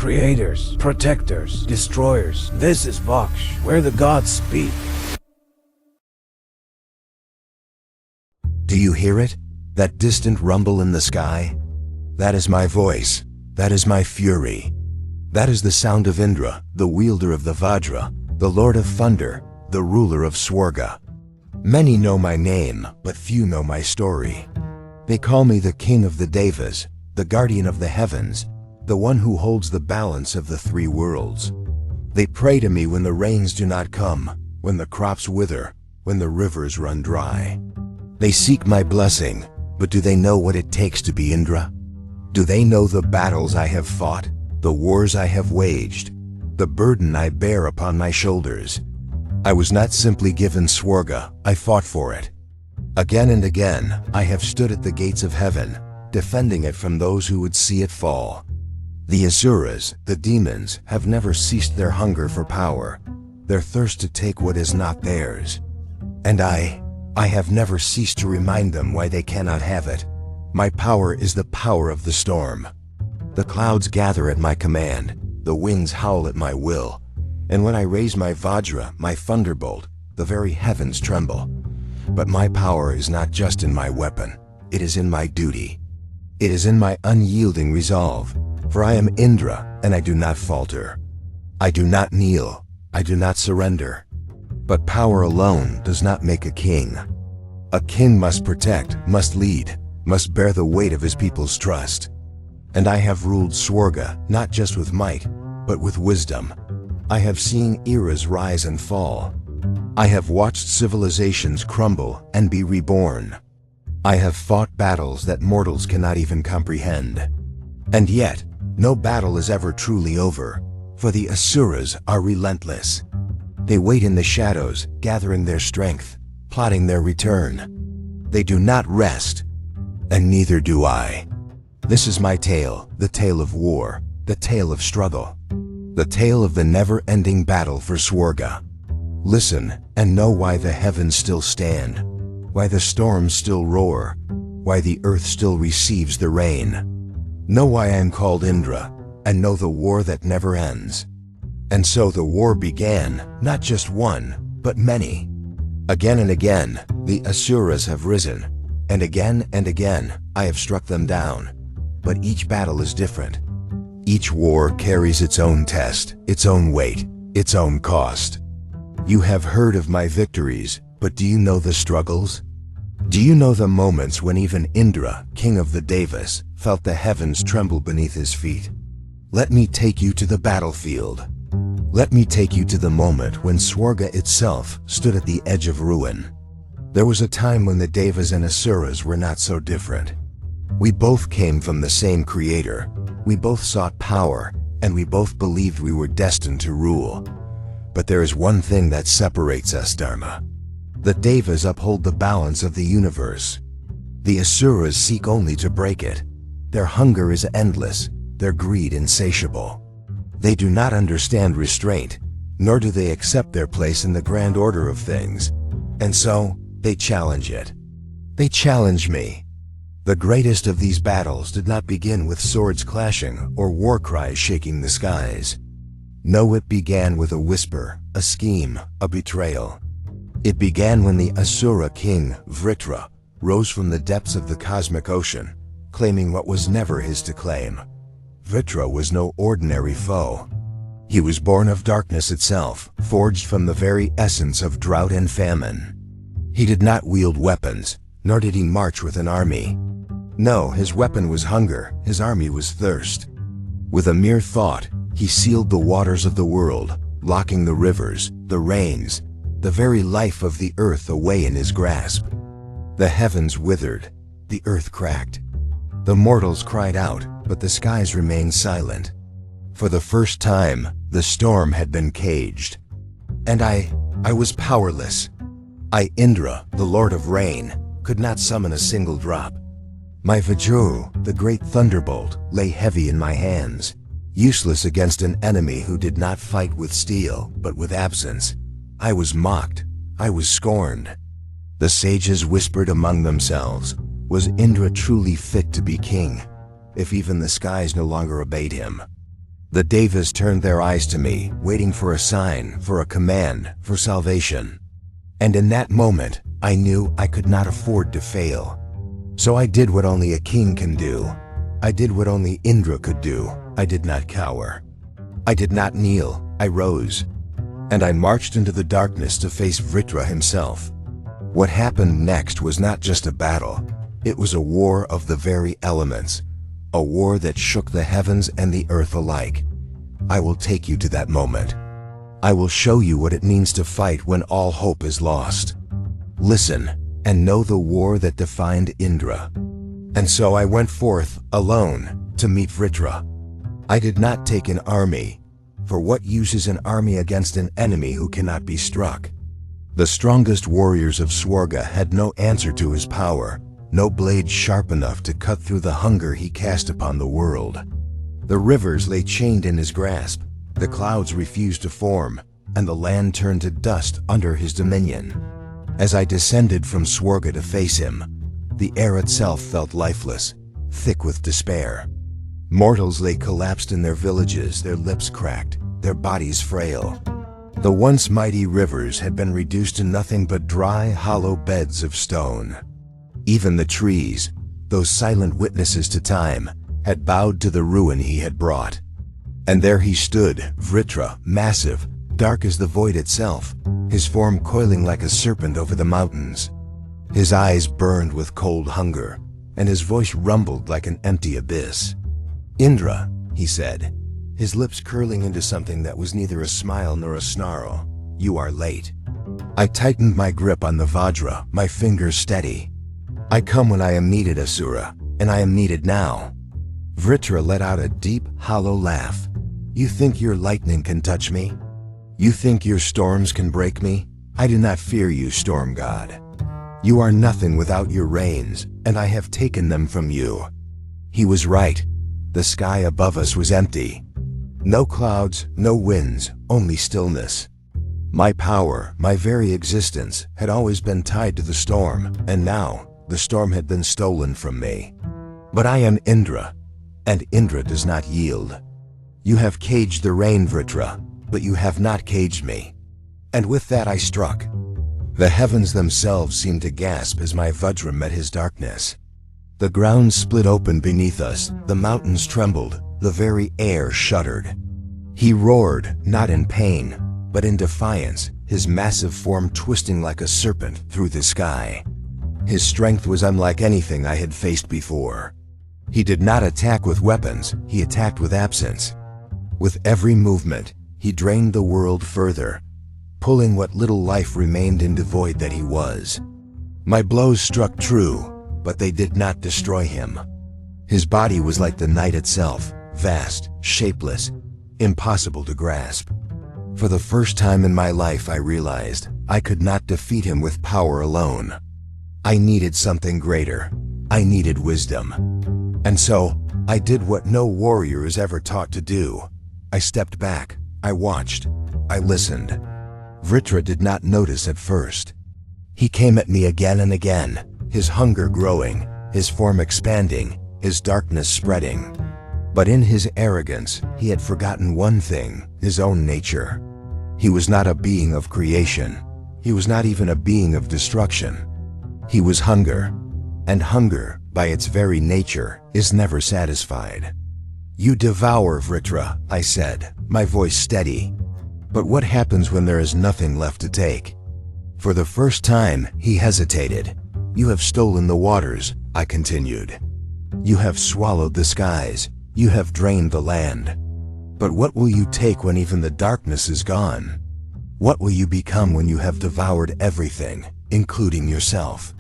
Creators, protectors, destroyers. This is Vaaksh, where the gods speak. Do you hear it? That distant rumble in the sky? That is my voice. That is my fury. That is the sound of Indra, the wielder of the Vajra, the lord of thunder, the ruler of Swarga. Many know my name, but few know my story. They call me the king of the Devas, the guardian of the heavens, the one who holds the balance of the three worlds. They pray to me when the rains do not come, when the crops wither, when the rivers run dry. They seek my blessing, but do they know what it takes to be Indra? Do they know the battles I have fought, the wars I have waged, the burden I bear upon my shoulders? I was not simply given Swarga, I fought for it. Again and again, I have stood at the gates of heaven, defending it from those who would see it fall. The asuras, the demons, have never ceased their hunger for power, their thirst to take what is not theirs. And I have never ceased to remind them why they cannot have it. My power is the power of the storm. The clouds gather at my command, the winds howl at my will, and when I raise my Vajra, my thunderbolt, the very heavens tremble. But my power is not just in my weapon, it is in my duty. It is in my unyielding resolve, for I am Indra, and I do not falter. I do not kneel, I do not surrender. But power alone does not make a king. A king must protect, must lead, must bear the weight of his people's trust. And I have ruled Swarga not just with might, but with wisdom. I have seen eras rise and fall. I have watched civilizations crumble and be reborn. I have fought battles that mortals cannot even comprehend. And yet, no battle is ever truly over, for the asuras are relentless. They wait in the shadows, gathering their strength, plotting their return. They do not rest, and neither do I. This is my tale, the tale of war, the tale of struggle, the tale of the never-ending battle for Swarga. Listen and know why the heavens still stand, why the storms still roar, why the earth still receives the rain. Know why I am called Indra, and know the war that never ends. And so the war began, not just one, but many. Again and again, the asuras have risen, and again I have struck them down. But each battle is different. Each war carries its own test, its own weight, its own cost. You have heard of my victories, but do you know the struggles? Do you know the moments when even Indra, king of the Devas, felt the heavens tremble beneath his feet? Let me take you to the battlefield. Let me take you to the moment when Swarga itself stood at the edge of ruin. There was a time when the Devas and Asuras were not so different. We both came from the same creator, we both sought power, and we both believed we were destined to rule. But there is one thing that separates us, Dharma. The Devas uphold the balance of the universe. The Asuras seek only to break it. Their hunger is endless, their greed insatiable. They do not understand restraint, nor do they accept their place in the grand order of things. And so, they challenge it. They challenge me. The greatest of these battles did not begin with swords clashing or war cries shaking the skies. No, it began with a whisper, a scheme, a betrayal. It began when the Asura king, Vritra, rose from the depths of the cosmic ocean, claiming what was never his to claim. Vritra was no ordinary foe. He was born of darkness itself, forged from the very essence of drought and famine. He did not wield weapons, nor did he march with an army. No, his weapon was hunger, his army was thirst. With a mere thought, he sealed the waters of the world, locking the rivers, the rains, the very life of the earth away in his grasp. The heavens withered, the earth cracked. The mortals cried out, but the skies remained silent. For the first time, the storm had been caged. And I was powerless. I, Indra, the Lord of Rain, could not summon a single drop. My Vajra, the great thunderbolt, lay heavy in my hands, useless against an enemy who did not fight with steel, but with absence. I was mocked. I was scorned. The sages whispered among themselves, was Indra truly fit to be king, if even the skies no longer obeyed him? The Devas turned their eyes to me, waiting for a sign, for a command, for salvation. And in that moment, I knew I could not afford to fail. So I did what only a king can do. I did what only Indra could do. I did not cower. I did not kneel. I rose. And I marched into the darkness to face Vritra himself. What happened next was not just a battle. It was a war of the very elements. A war that shook the heavens and the earth alike. I will take you to that moment. I will show you what it means to fight when all hope is lost. Listen, and know the war that defined Indra. And so I went forth, alone, to meet Vritra. I did not take an army, for what use is an army against an enemy who cannot be struck? The strongest warriors of Swarga had no answer to his power, no blade sharp enough to cut through the hunger he cast upon the world. The rivers lay chained in his grasp, the clouds refused to form, and the land turned to dust under his dominion. As I descended from Swarga to face him, the air itself felt lifeless, thick with despair. Mortals lay collapsed in their villages, their lips cracked, their bodies frail. The once mighty rivers had been reduced to nothing but dry, hollow beds of stone. Even the trees, those silent witnesses to time, had bowed to the ruin he had brought. And there he stood, Vritra, massive, dark as the void itself, his form coiling like a serpent over the mountains. His eyes burned with cold hunger, and his voice rumbled like an empty abyss. "Indra," he said, his lips curling into something that was neither a smile nor a snarl, "you are late." I tightened my grip on the Vajra, my fingers steady. "I come when I am needed, Asura, and I am needed now." Vritra let out a deep, hollow laugh. "You think your lightning can touch me? You think your storms can break me? I do not fear you, storm god. You are nothing without your rains, and I have taken them from you." He was right. The sky above us was empty. No clouds, no winds, only stillness. My power, my very existence, had always been tied to the storm, and now the storm had been stolen from me. But I am Indra, and Indra does not yield. You have caged the rain, Vritra, but you have not caged me. And with that I struck. The heavens themselves seemed to gasp as my Vajra met his darkness. The ground split open beneath us, the mountains trembled, the very air shuddered. He roared, not in pain, but in defiance, his massive form twisting like a serpent through the sky. His strength was unlike anything I had faced before. He did not attack with weapons, he attacked with absence. With every movement, he drained the world further, pulling what little life remained into void that he was. My blows struck true, but they did not destroy him. His body was like the night itself, vast, shapeless, impossible to grasp. For the first time in my life I realized I could not defeat him with power alone. I needed something greater. I needed wisdom. And so, I did what no warrior is ever taught to do. I stepped back, I watched, I listened. Vritra did not notice at first. He came at me again and again, his hunger growing, his form expanding, his darkness spreading. But in his arrogance, he had forgotten one thing, his own nature. He was not a being of creation. He was not even a being of destruction. He was hunger, and hunger, by its very nature, is never satisfied. "You devour, Vritra," I said, my voice steady. "But what happens when there is nothing left to take?" For the first time, he hesitated. "You have stolen the waters," I continued. "You have swallowed the skies. You have drained the land. But what will you take when even the darkness is gone? What will you become when you have devoured everything, including yourself?"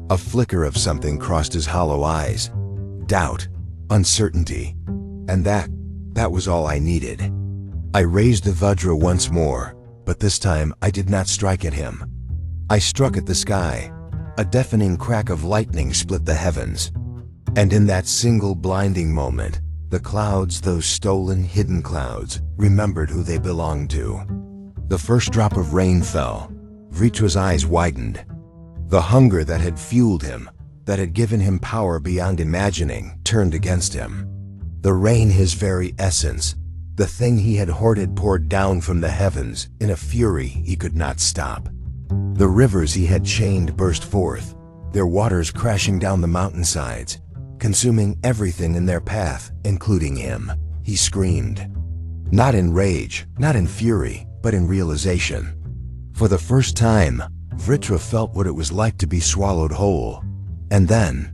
A flicker of something crossed his hollow eyes. Doubt, uncertainty, and that was all I needed. I raised the Vajra once more, but this time I did not strike at him. I struck at the sky. A deafening crack of lightning split the heavens. And in that single blinding moment, the clouds, those stolen, hidden clouds, remembered who they belonged to. The first drop of rain fell. Vritra's eyes widened. The hunger that had fueled him, that had given him power beyond imagining, turned against him. The rain, his very essence, The thing he had hoarded poured down from the heavens in a fury he could not stop. The rivers he had chained burst forth, their waters crashing down the mountainsides, consuming everything in their path, including him. He screamed. Not in rage, not in fury, but in realization. For the first time, Vritra felt what it was like to be swallowed whole. And then,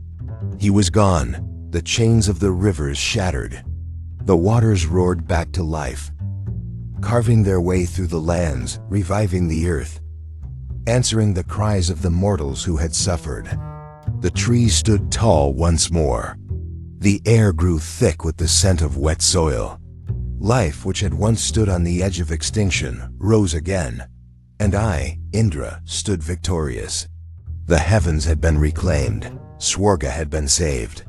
he was gone. The chains of the rivers shattered. The waters roared back to life, carving their way through the lands, reviving the earth, answering the cries of the mortals who had suffered. The trees stood tall once more. The air grew thick with the scent of wet soil. Life, which had once stood on the edge of extinction, rose again. And I, Indra, stood victorious. The heavens had been reclaimed, Swarga had been saved,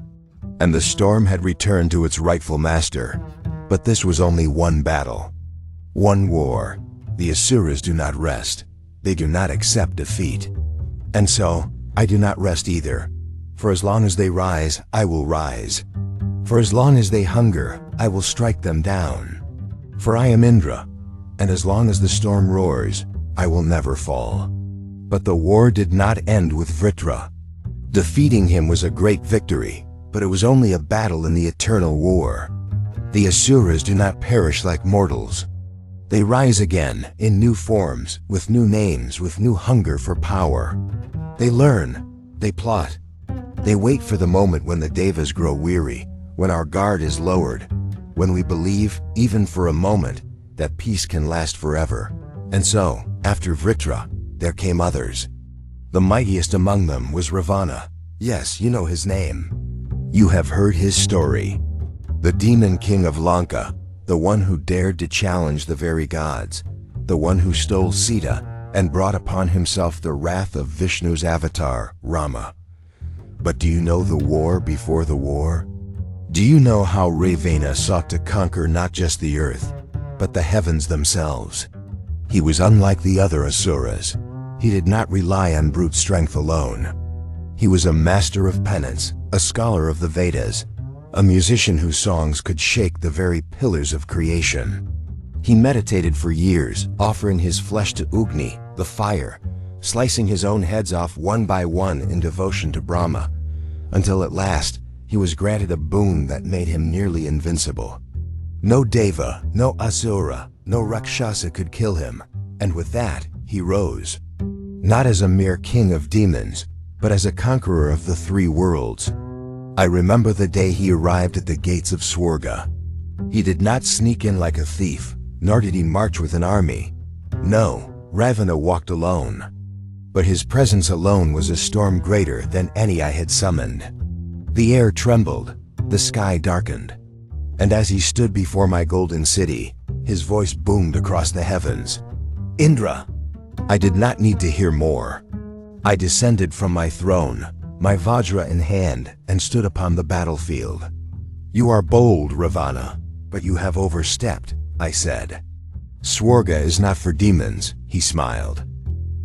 and the storm had returned to its rightful master. But this was only one battle, one war. The Asuras do not rest. They do not accept defeat. And so, I do not rest either. For as long as they rise, I will rise. For as long as they hunger, I will strike them down. For I am Indra, and as long as the storm roars, I will never fall. But the war did not end with Vritra. Defeating him was a great victory, but it was only a battle in the eternal war. The Asuras do not perish like mortals. They rise again, in new forms, with new names, with new hunger for power. They learn, they plot. They wait for the moment when the Devas grow weary, when our guard is lowered, when we believe, even for a moment, that peace can last forever. And so, after Vritra, there came others. The mightiest among them was Ravana. Yes, you know his name. You have heard his story. The demon king of Lanka, the one who dared to challenge the very gods, the one who stole Sita and brought upon himself the wrath of Vishnu's avatar, Rama. But do you know the war before the war? Do you know how Ravana sought to conquer not just the earth, but the heavens themselves? He was unlike the other Asuras. He did not rely on brute strength alone. He was a master of penance, a scholar of the Vedas, a musician whose songs could shake the very pillars of creation. He meditated for years, offering his flesh to Agni, the fire, slicing his own heads off one by one in devotion to Brahma, until at last he was granted a boon that made him nearly invincible. No Deva, no Asura, no Rakshasa could kill him, and with that he rose. Not as a mere king of demons, but as a conqueror of the three worlds. I remember the day he arrived at the gates of Swarga. He did not sneak in like a thief, nor did he march with an army. No, Ravana walked alone. But his presence alone was a storm greater than any I had summoned. The air trembled, the sky darkened, and as he stood before my golden city, his voice boomed across the heavens. Indra! I did not need to hear more. I descended from my throne, my Vajra in hand, and stood upon the battlefield. You are bold, Ravana, but you have overstepped, I said. Swarga is not for demons, he smiled.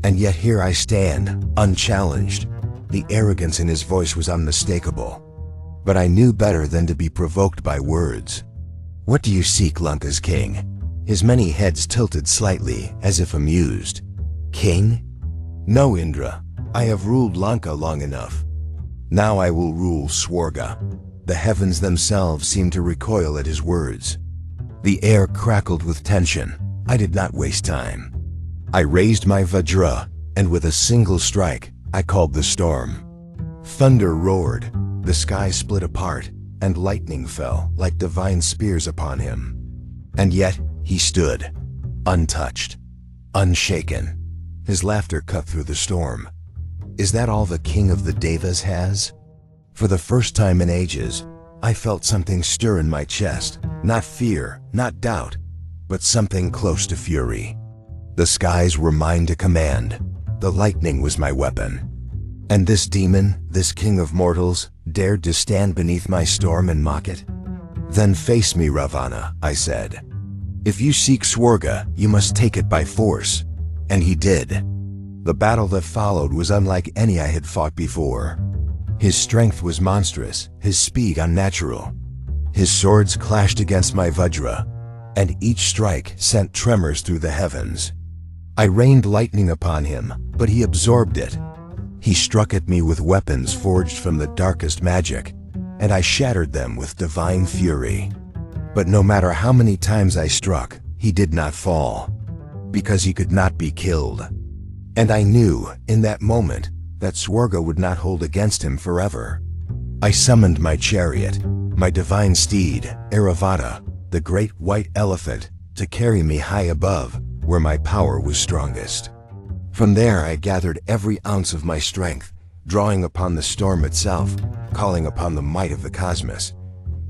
And yet here I stand, unchallenged. The arrogance in his voice was unmistakable. But I knew better than to be provoked by words. What do you seek, Lanka's king? His many heads tilted slightly, as if amused. King? No, Indra. I have ruled Lanka long enough. Now I will rule Swarga. The heavens themselves seemed to recoil at his words. The air crackled with tension. I did not waste time. I raised my Vajra, and with a single strike, I called the storm. Thunder roared, the sky split apart, and lightning fell like divine spears upon him. And yet he stood, untouched, unshaken. His laughter cut through the storm. Is that all the king of the Devas has? For the first time in ages, I felt something stir in my chest. Not fear, not doubt, but something close to fury. The skies were mine to command. The lightning was my weapon. And this demon, this king of mortals, dared to stand beneath my storm and mock it? Then face me, Ravana, I said. If you seek Swarga, you must take it by force. And he did. The battle that followed was unlike any I had fought before. His strength was monstrous, his speed unnatural. His swords clashed against my Vajra, and each strike sent tremors through the heavens. I rained lightning upon him, but he absorbed it. He struck at me with weapons forged from the darkest magic, and I shattered them with divine fury. But no matter how many times I struck, he did not fall, because he could not be killed. And I knew, in that moment, that Swarga would not hold against him forever. I summoned my chariot, my divine steed, Airavata, the great white elephant, to carry me high above, where my power was strongest. From there I gathered every ounce of my strength, drawing upon the storm itself, calling upon the might of the cosmos.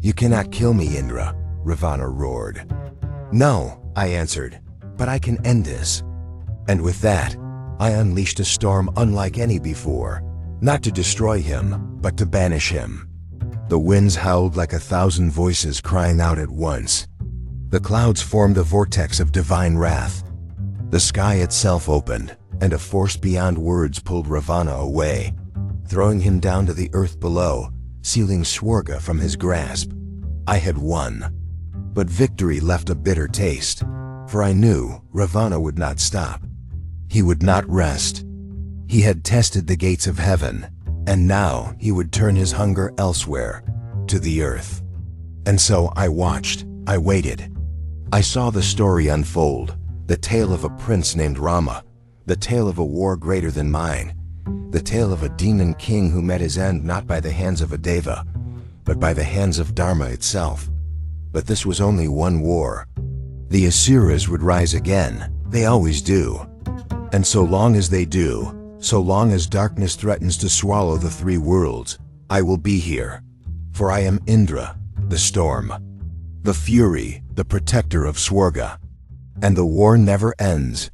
"You cannot kill me, Indra," Ravana roared. "No," I answered, "but I can end this." And with that, I unleashed a storm unlike any before, not to destroy him, but to banish him. The winds howled like 1,000 voices crying out at once. The clouds formed a vortex of divine wrath. The sky itself opened, and a force beyond words pulled Ravana away, throwing him down to the earth below, sealing Swarga from his grasp. I had won. But victory left a bitter taste, for I knew Ravana would not stop. He would not rest. He had tested the gates of heaven, and now he would turn his hunger elsewhere, to the earth. And so I watched, I waited. I saw the story unfold, the tale of a prince named Rama, the tale of a war greater than mine, the tale of a demon king who met his end not by the hands of a Deva, but by the hands of Dharma itself. But this was only one war. The Asuras would rise again, they always do. And so long as they do, so long as darkness threatens to swallow the three worlds, I will be here. For I am Indra, the storm, the fury, the protector of Swarga. And the war never ends,